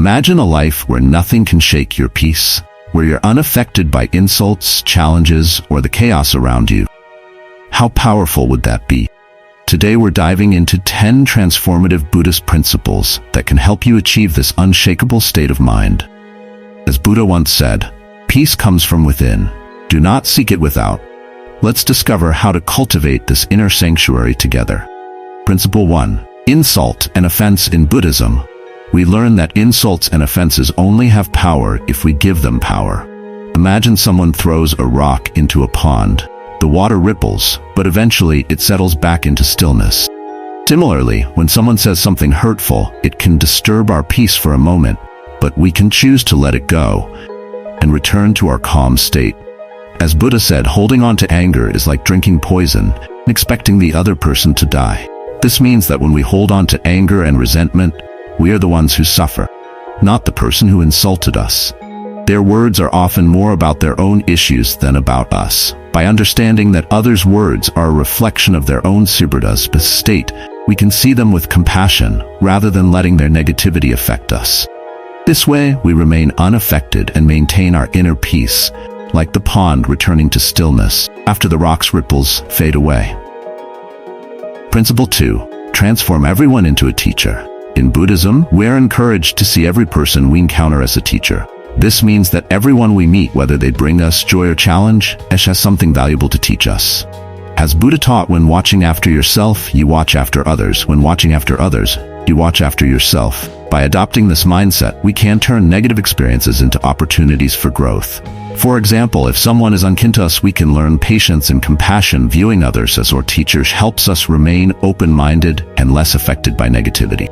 Imagine a life where nothing can shake your peace, where you're unaffected by insults, challenges, or the chaos around you. How powerful would that be? Today we're diving into 10 transformative Buddhist principles that can help you achieve this unshakable state of mind. As Buddha once said, peace comes from within. Do not seek it without. Let's discover how to cultivate this inner sanctuary together. Principle 1. Insult and offense in Buddhism. We learn that insults and offenses only have power if we give them power. Imagine someone throws a rock into a pond. The water ripples, but eventually it settles back into stillness. Similarly, when someone says something hurtful, it can disturb our peace for a moment, but we can choose to let it go and return to our calm state. As Buddha said, holding on to anger is like drinking poison and expecting the other person to die. This means that when we hold on to anger and resentment, we are the ones who suffer, not the person who insulted us. Their words are often more about their own issues than about us. By understanding that others' words are a reflection of their own subhadhas state, we can see them with compassion rather than letting their negativity affect us. This way, we remain unaffected and maintain our inner peace, like the pond returning to stillness after the rock's ripples fade away. Principle 2. Transform everyone into a teacher. In Buddhism, we're encouraged to see every person we encounter as a teacher. This means that everyone we meet, whether they bring us joy or challenge, has something valuable to teach us. As Buddha taught, when watching after yourself, you watch after others. When watching after others, you watch after yourself. By adopting this mindset, we can turn negative experiences into opportunities for growth. For example, if someone is unkind to us, we can learn patience and compassion. Viewing others as our teachers helps us remain open-minded and less affected by negativity.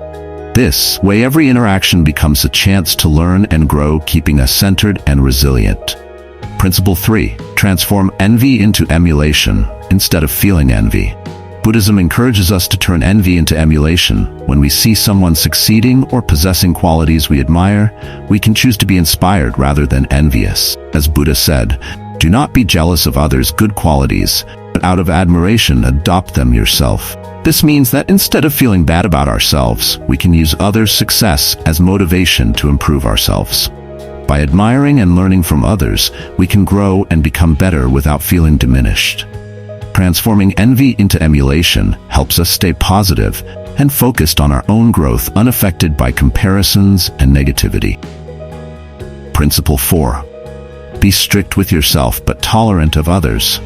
This way, every interaction becomes a chance to learn and grow, keeping us centered and resilient. Principle 3. Transform envy into emulation instead of feeling envy. Buddhism encourages us to turn envy into emulation. When we see someone succeeding or possessing qualities we admire, we can choose to be inspired rather than envious. As Buddha said, do not be jealous of others' good qualities, but out of admiration adopt them yourself. This means that instead of feeling bad about ourselves, we can use others' success as motivation to improve ourselves. By admiring and learning from others, we can grow and become better without feeling diminished. Transforming envy into emulation helps us stay positive and focused on our own growth, unaffected by comparisons and negativity. Principle 4. Be strict with yourself but tolerant of others.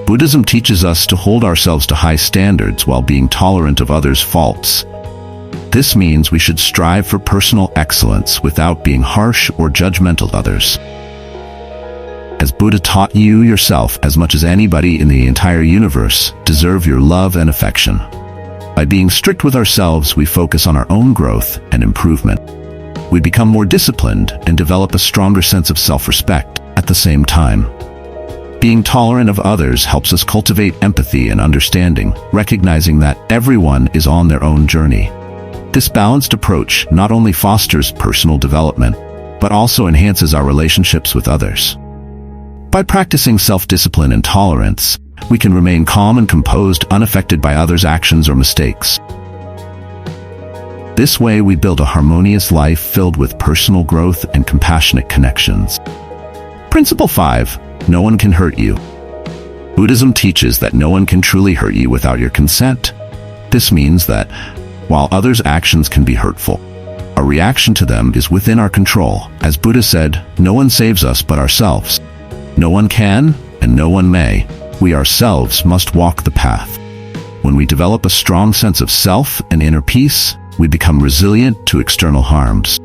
Buddhism teaches us to hold ourselves to high standards while being tolerant of others' faults. This means we should strive for personal excellence without being harsh or judgmental of others. As Buddha taught, you yourself, as much as anybody in the entire universe, deserve your love and affection. By being strict with ourselves, we focus on our own growth and improvement. We become more disciplined and develop a stronger sense of self-respect at the same time. Being tolerant of others helps us cultivate empathy and understanding, recognizing that everyone is on their own journey. This balanced approach not only fosters personal development, but also enhances our relationships with others. By practicing self-discipline and tolerance, we can remain calm and composed, unaffected by others' actions or mistakes. This way, we build a harmonious life filled with personal growth and compassionate connections. Principle 5. No one can hurt you. Buddhism teaches that no one can truly hurt you without your consent. This means that, while others' actions can be hurtful, our reaction to them is within our control. As Buddha said, no one saves us but ourselves. No one can, and no one may. We ourselves must walk the path. When we develop a strong sense of self and inner peace, we become resilient to external harms.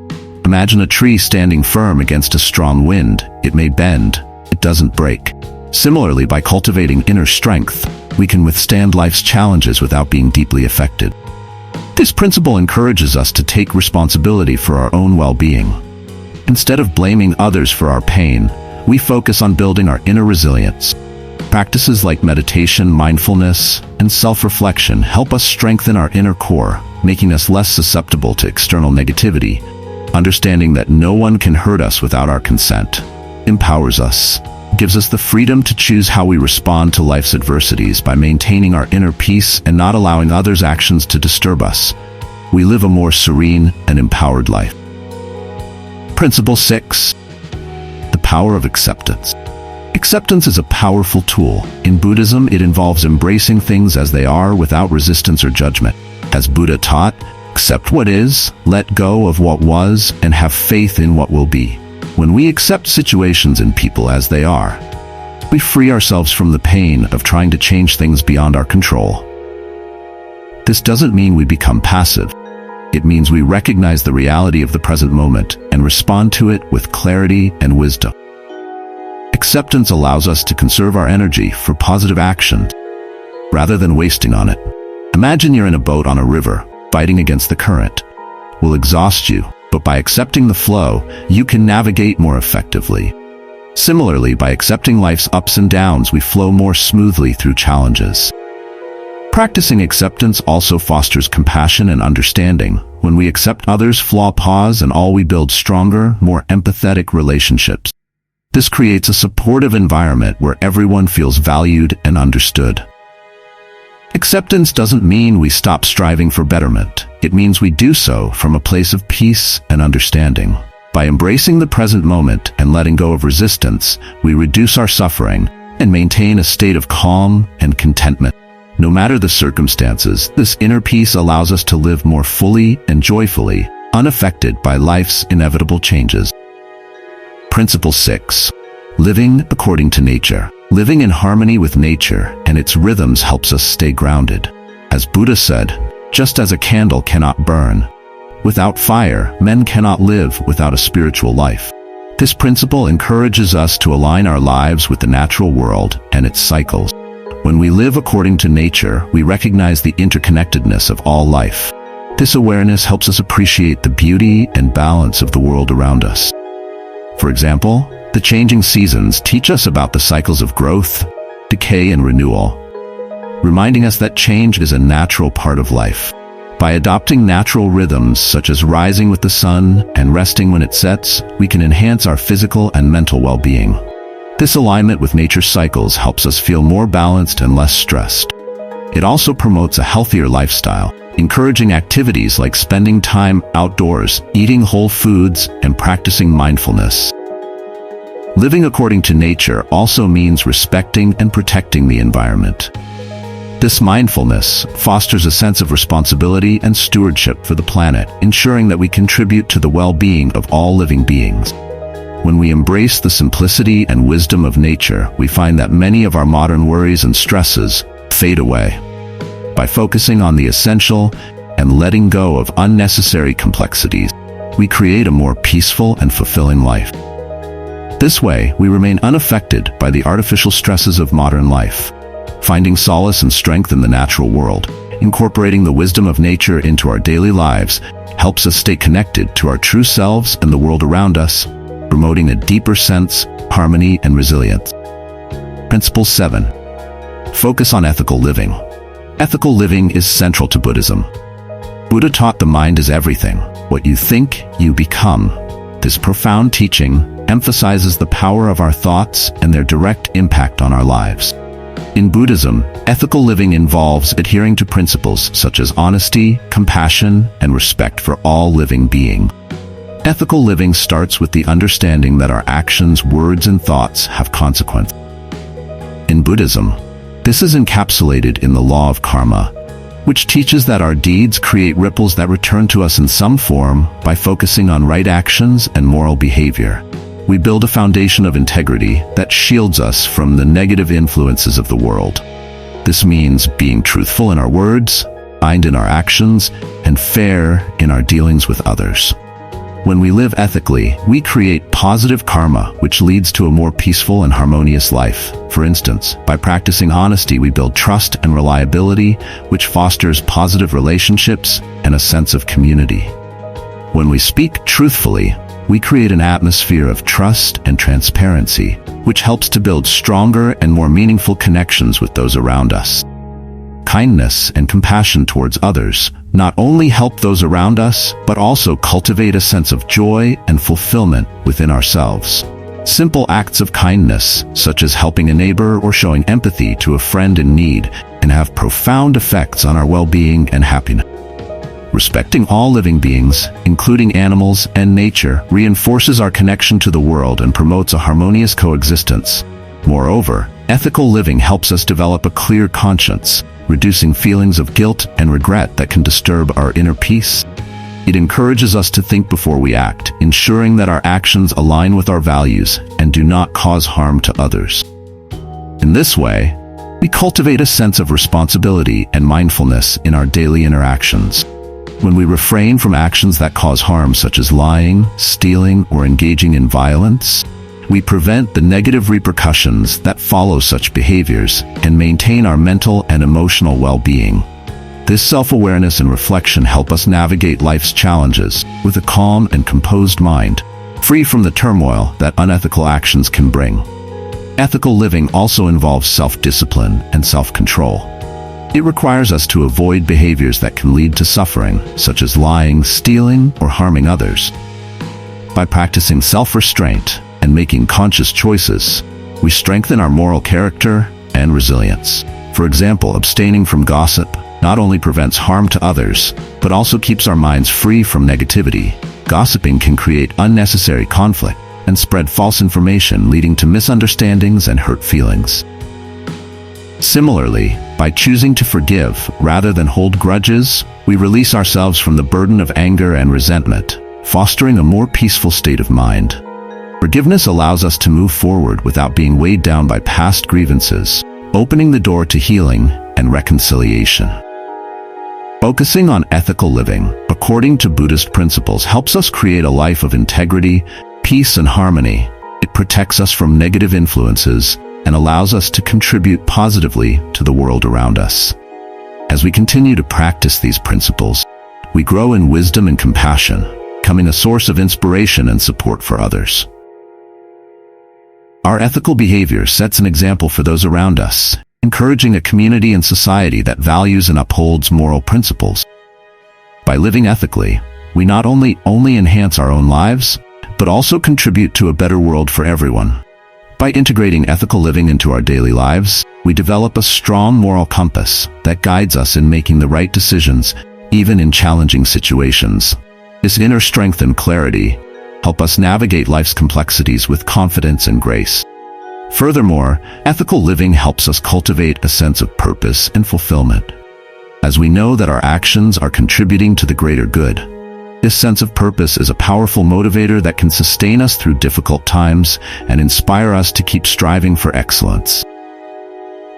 Imagine a tree standing firm against a strong wind. It may bend, it doesn't break. Similarly, by cultivating inner strength, we can withstand life's challenges without being deeply affected. This principle encourages us to take responsibility for our own well-being. Instead of blaming others for our pain, we focus on building our inner resilience. Practices like meditation, mindfulness, and self-reflection help us strengthen our inner core, making us less susceptible to external negativity. Understanding that no one can hurt us without our consent empowers us, gives us the freedom to choose how we respond to life's adversities. By maintaining our inner peace and not allowing others' actions to disturb us, we live a more serene and empowered life. Principle 6. The power of acceptance. Acceptance is a powerful tool. In Buddhism, it involves embracing things as they are without resistance or judgment. As Buddha taught, accept what is, let go of what was, and have faith in what will be. When we accept situations and people as they are, we free ourselves from the pain of trying to change things beyond our control. This doesn't mean we become passive. It means we recognize the reality of the present moment and respond to it with clarity and wisdom. Acceptance allows us to conserve our energy for positive action rather than wasting on it. Imagine you're in a boat on a river, fighting against the current. It will exhaust you, but by accepting the flow, you can navigate more effectively. Similarly, by accepting life's ups and downs, we flow more smoothly through challenges. Practicing acceptance also fosters compassion and understanding. When we accept others' flaws and all, we build stronger, more empathetic relationships. This creates a supportive environment where everyone feels valued and understood. Acceptance doesn't mean we stop striving for betterment. It means we do so from a place of peace and understanding. By embracing the present moment and letting go of resistance, we reduce our suffering and maintain a state of calm and contentment. No matter the circumstances, this inner peace allows us to live more fully and joyfully, unaffected by life's inevitable changes. Principle 6. Living according to nature. Living in harmony with nature and its rhythms helps us stay grounded. As Buddha said, just as a candle cannot burn without fire, men cannot live without a spiritual life. This principle encourages us to align our lives with the natural world and its cycles. When we live according to nature, we recognize the interconnectedness of all life. This awareness helps us appreciate the beauty and balance of the world around us. For example, the changing seasons teach us about the cycles of growth, decay, and renewal, reminding us that change is a natural part of life. By adopting natural rhythms such as rising with the sun and resting when it sets, we can enhance our physical and mental well-being. This alignment with nature's cycles helps us feel more balanced and less stressed. It also promotes a healthier lifestyle, encouraging activities like spending time outdoors, eating whole foods, and practicing mindfulness. Living according to nature also means respecting and protecting the environment. This mindfulness fosters a sense of responsibility and stewardship for the planet, ensuring that we contribute to the well-being of all living beings. When we embrace the simplicity and wisdom of nature, we find that many of our modern worries and stresses fade away. By focusing on the essential and letting go of unnecessary complexities, we create a more peaceful and fulfilling life. This way, we remain unaffected by the artificial stresses of modern life, finding solace and strength in the natural world. Incorporating the wisdom of nature into our daily lives helps us stay connected to our true selves and the world around us, promoting a deeper sense of harmony and resilience. Principle 7. Focus on ethical living. Ethical living is central to Buddhism. Buddha taught the mind is everything. What you think, you become. This profound teaching emphasizes the power of our thoughts and their direct impact on our lives. In Buddhism, ethical living involves adhering to principles such as honesty, compassion, and respect for all living beings. Ethical living starts with the understanding that our actions, words, and thoughts have consequences. In Buddhism, this is encapsulated in the law of karma, which teaches that our deeds create ripples that return to us in some form. By focusing on right actions and moral behavior, we build a foundation of integrity that shields us from the negative influences of the world. This means being truthful in our words, kind in our actions, and fair in our dealings with others. When we live ethically, we create positive karma, which leads to a more peaceful and harmonious life. For instance, by practicing honesty, we build trust and reliability, which fosters positive relationships and a sense of community. When we speak truthfully, we create an atmosphere of trust and transparency, which helps to build stronger and more meaningful connections with those around us. Kindness and compassion towards others not only help those around us, but also cultivate a sense of joy and fulfillment within ourselves. Simple acts of kindness, such as helping a neighbor or showing empathy to a friend in need, can have profound effects on our well-being and happiness. Respecting all living beings, including animals and nature, reinforces our connection to the world and promotes a harmonious coexistence. Moreover, ethical living helps us develop a clear conscience, reducing feelings of guilt and regret that can disturb our inner peace. It encourages us to think before we act, ensuring that our actions align with our values and do not cause harm to others. In this way, we cultivate a sense of responsibility and mindfulness in our daily interactions. When we refrain from actions that cause harm, such as lying, stealing, or engaging in violence, we prevent the negative repercussions that follow such behaviors and maintain our mental and emotional well-being. This self-awareness and reflection help us navigate life's challenges with a calm and composed mind, free from the turmoil that unethical actions can bring. Ethical living also involves self-discipline and self-control. It requires us to avoid behaviors that can lead to suffering, such as lying, stealing, or harming others. By practicing self-restraint and making conscious choices, we strengthen our moral character and resilience. For example, abstaining from gossip not only prevents harm to others, but also keeps our minds free from negativity. Gossiping can create unnecessary conflict and spread false information, leading to misunderstandings and hurt feelings. Similarly, by choosing to forgive rather than hold grudges, we release ourselves from the burden of anger and resentment, fostering a more peaceful state of mind. Forgiveness allows us to move forward without being weighed down by past grievances, opening the door to healing and reconciliation. Focusing on ethical living, according to Buddhist principles, helps us create a life of integrity, peace, and harmony. It protects us from negative influences and allows us to contribute positively to the world around us. As we continue to practice these principles, we grow in wisdom and compassion, becoming a source of inspiration and support for others. Our ethical behavior sets an example for those around us, encouraging a community and society that values and upholds moral principles. By living ethically, we not only enhance our own lives, but also contribute to a better world for everyone. By integrating ethical living into our daily lives, we develop a strong moral compass that guides us in making the right decisions, even in challenging situations. This inner strength and clarity help us navigate life's complexities with confidence and grace. Furthermore, ethical living helps us cultivate a sense of purpose and fulfillment. As we know that our actions are contributing to the greater good, this sense of purpose is a powerful motivator that can sustain us through difficult times and inspire us to keep striving for excellence.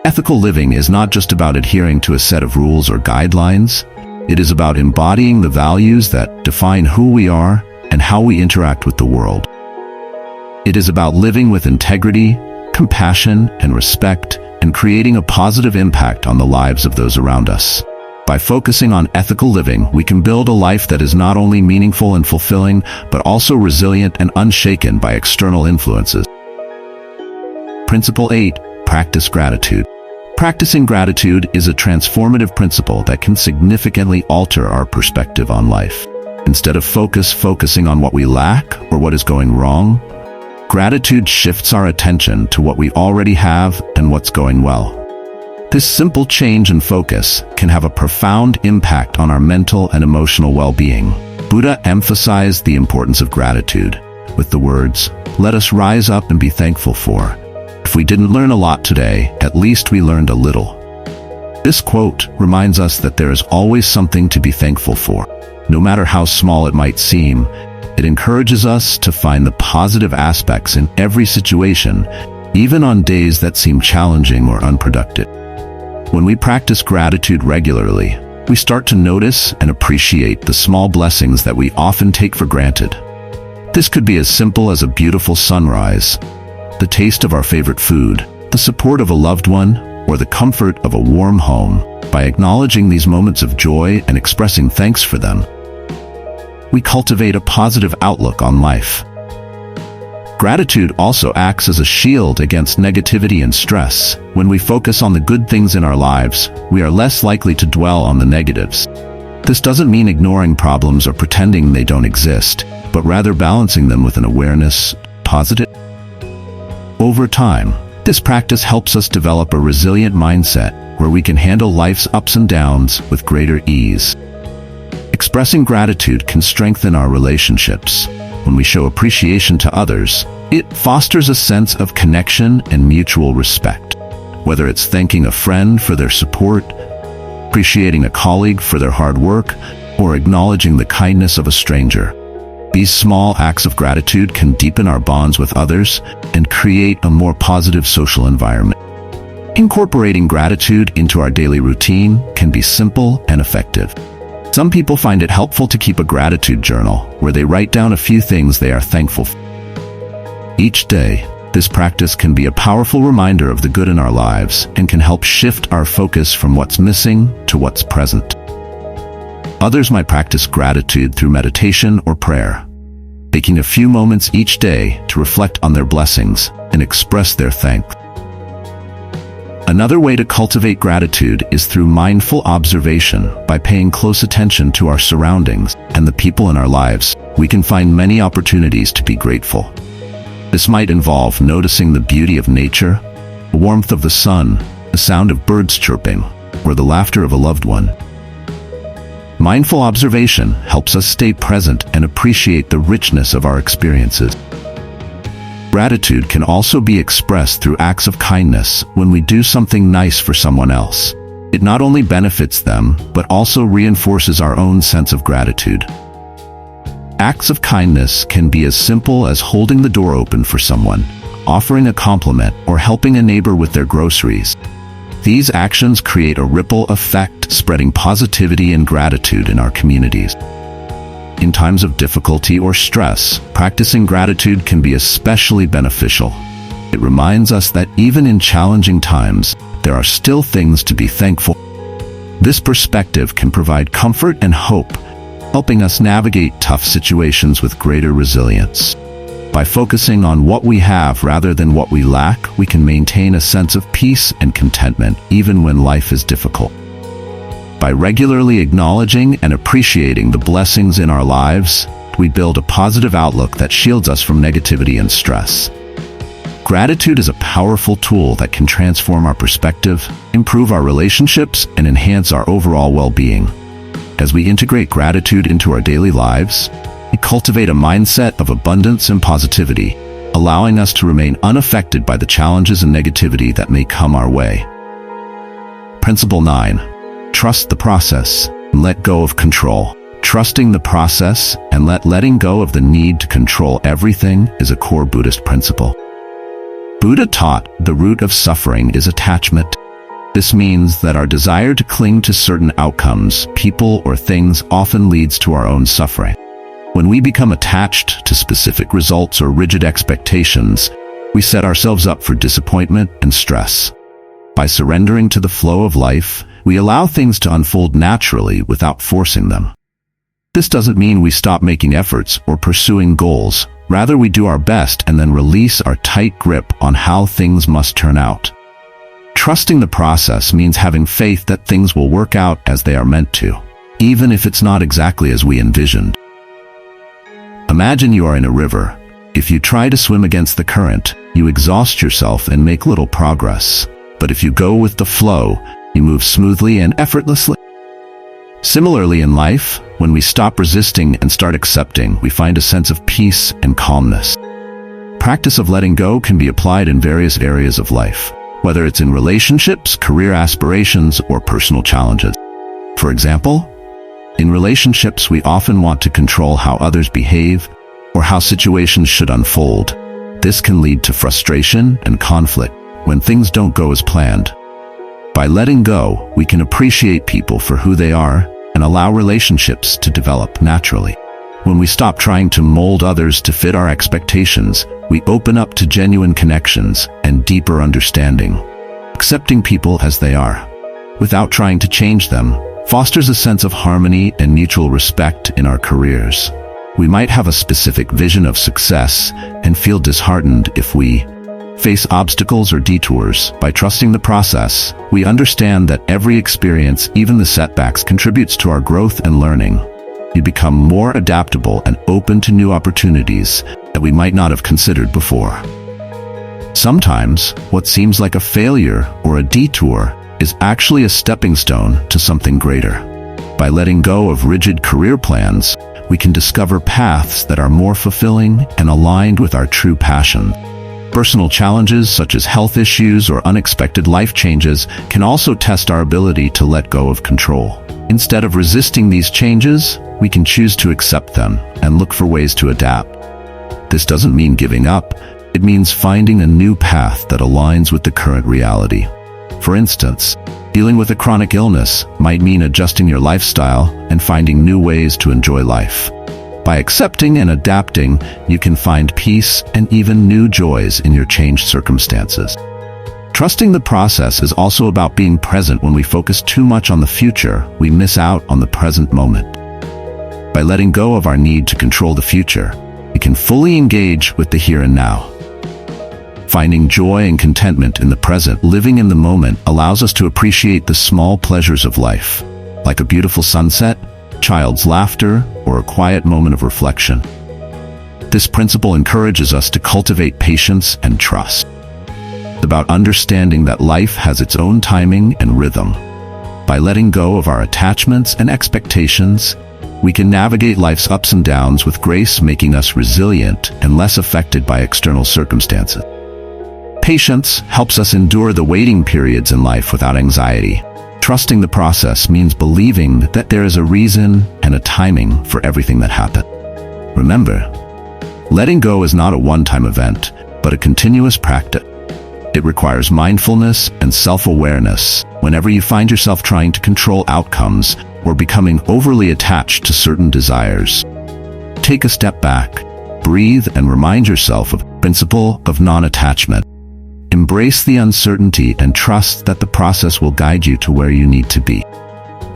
Ethical living is not just about adhering to a set of rules or guidelines. It is about embodying the values that define who we are and how we interact with the world. It is about living with integrity, compassion, and respect, and creating a positive impact on the lives of those around us. By focusing on ethical living, we can build a life that is not only meaningful and fulfilling, but also resilient and unshaken by external influences. Principle 8. Practice gratitude. Practicing gratitude is a transformative principle that can significantly alter our perspective on life. Instead of focusing on what we lack or what is going wrong, gratitude shifts our attention to what we already have and what's going well. This simple change in focus can have a profound impact on our mental and emotional well-being. Buddha emphasized the importance of gratitude with the words, "Let us rise up and be thankful for. If we didn't learn a lot today, at least we learned a little." This quote reminds us that there is always something to be thankful for. No matter how small it might seem, it encourages us to find the positive aspects in every situation, even on days that seem challenging or unproductive. When we practice gratitude regularly, we start to notice and appreciate the small blessings that we often take for granted. This could be as simple as a beautiful sunrise, the taste of our favorite food, the support of a loved one, or the comfort of a warm home. By acknowledging these moments of joy and expressing thanks for them, we cultivate a positive outlook on life. Gratitude also acts as a shield against negativity and stress. When we focus on the good things in our lives, we are less likely to dwell on the negatives. This doesn't mean ignoring problems or pretending they don't exist, but rather balancing them with an awareness, positive. Over time, this practice helps us develop a resilient mindset where we can handle life's ups and downs with greater ease. Expressing gratitude can strengthen our relationships. When we show appreciation to others, it fosters a sense of connection and mutual respect. Whether it's thanking a friend for their support, appreciating a colleague for their hard work, or acknowledging the kindness of a stranger, these small acts of gratitude can deepen our bonds with others and create a more positive social environment. Incorporating gratitude into our daily routine can be simple and effective. Some people find it helpful to keep a gratitude journal where they write down a few things they are thankful for. Each day, this practice can be a powerful reminder of the good in our lives and can help shift our focus from what's missing to what's present. Others might practice gratitude through meditation or prayer, taking a few moments each day to reflect on their blessings and express their thanks. Another way to cultivate gratitude is through mindful observation. By paying close attention to our surroundings and the people in our lives, we can find many opportunities to be grateful. This might involve noticing the beauty of nature, the warmth of the sun, the sound of birds chirping, or the laughter of a loved one. Mindful observation helps us stay present and appreciate the richness of our experiences. Gratitude can also be expressed through acts of kindness. When we do something nice for someone else, it not only benefits them, but also reinforces our own sense of gratitude. Acts of kindness can be as simple as holding the door open for someone, offering a compliment, or helping a neighbor with their groceries. These actions create a ripple effect, spreading positivity and gratitude in our communities. In times of difficulty or stress, practicing gratitude can be especially beneficial. It reminds us that even in challenging times, there are still things to be thankful for. This perspective can provide comfort and hope, helping us navigate tough situations with greater resilience. By focusing on what we have rather than what we lack, we can maintain a sense of peace and contentment even when life is difficult. By regularly acknowledging and appreciating the blessings in our lives, we build a positive outlook that shields us from negativity and stress. Gratitude is a powerful tool that can transform our perspective, improve our relationships, and enhance our overall well-being. As we integrate gratitude into our daily lives, we cultivate a mindset of abundance and positivity, allowing us to remain unaffected by the challenges and negativity that may come our way. Principle 9. Trust the process and let go of control. Trusting the process and letting go of the need to control everything is a core Buddhist principle. Buddha taught the root of suffering is attachment. This means that our desire to cling to certain outcomes, people, or things often leads to our own suffering. When we become attached to specific results or rigid expectations, we set ourselves up for disappointment and stress. By surrendering to the flow of life, we allow things to unfold naturally without forcing them. This doesn't mean we stop making efforts or pursuing goals. Rather, we do our best and then release our tight grip on how things must turn out. Trusting the process means having faith that things will work out as they are meant to, even if it's not exactly as we envisioned. Imagine you are in a river. If you try to swim against the current, you exhaust yourself and make little progress. But if you go with the flow, you move smoothly and effortlessly. Similarly in life, when we stop resisting and start accepting, we find a sense of peace and calmness. Practice of letting go can be applied in various areas of life, whether it's in relationships, career aspirations, or personal challenges. For example, in relationships, we often want to control how others behave or how situations should unfold. This can lead to frustration and conflict when things don't go as planned. By letting go, we can appreciate people for who they are and allow relationships to develop naturally. When we stop trying to mold others to fit our expectations, we open up to genuine connections and deeper understanding. Accepting people as they are, without trying to change them, fosters a sense of harmony and mutual respect in our careers. We might have a specific vision of success and feel disheartened if we face obstacles or detours. By trusting the process, we understand that every experience, even the setbacks, contributes to our growth and learning. We become more adaptable and open to new opportunities that we might not have considered before. Sometimes, what seems like a failure or a detour is actually a stepping stone to something greater. By letting go of rigid career plans, we can discover paths that are more fulfilling and aligned with our true passion. Personal challenges such as health issues or unexpected life changes can also test our ability to let go of control. Instead of resisting these changes, we can choose to accept them and look for ways to adapt. This doesn't mean giving up. It means finding a new path that aligns with the current reality. For instance, dealing with a chronic illness might mean adjusting your lifestyle and finding new ways to enjoy life. By accepting and adapting, you can find peace and even new joys in your changed circumstances. Trusting the process is also about being present. When we focus too much on the future, we miss out on the present moment. By letting go of our need to control the future, we can fully engage with the here and now. Finding joy and contentment in the present, living in the moment, allows us to appreciate the small pleasures of life, like a beautiful sunset, child's laughter, or a quiet moment of reflection. This principle encourages us to cultivate patience and trust. It's about understanding that life has its own timing and rhythm. By letting go of our attachments and expectations, we can navigate life's ups and downs with grace, making us resilient and less affected by external circumstances. Patience helps us endure the waiting periods in life without anxiety. Trusting the process means believing that there is a reason and a timing for everything that happens. Remember, letting go is not a one-time event, but a continuous practice. It requires mindfulness and self-awareness whenever you find yourself trying to control outcomes or becoming overly attached to certain desires. Take a step back, breathe, and remind yourself of the principle of non-attachment. Embrace the uncertainty and trust that the process will guide you to where you need to be.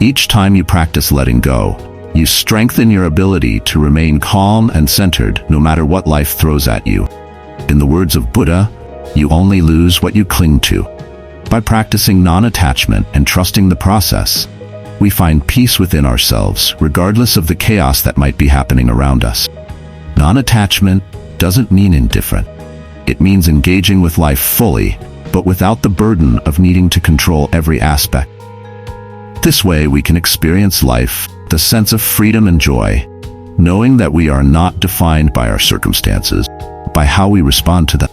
Each time you practice letting go, you strengthen your ability to remain calm and centered no matter what life throws at you. In the words of Buddha, you only lose what you cling to. By practicing non-attachment and trusting the process, we find peace within ourselves, regardless of the chaos that might be happening around us. Non-attachment doesn't mean indifferent. It means engaging with life fully, but without the burden of needing to control every aspect. This way, we can experience life, the sense of freedom and joy, knowing that we are not defined by our circumstances, by how we respond to them.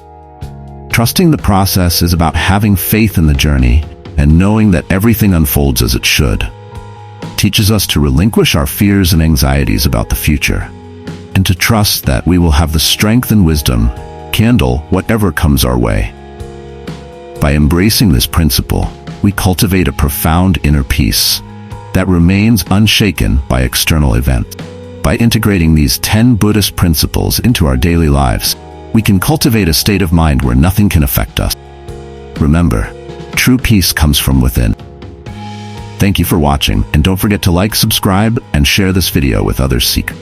Trusting the process is about having faith in the journey and knowing that everything unfolds as it should. It teaches us to relinquish our fears and anxieties about the future, and to trust that we will have the strength and wisdom to handle whatever comes our way. By embracing this principle, we cultivate a profound inner peace that remains unshaken by external events. By integrating these 10 Buddhist principles into our daily lives, we can cultivate a state of mind where nothing can affect us. Remember, true peace comes from within. Thank you for watching, and don't forget to like, subscribe, and share this video with others seekers.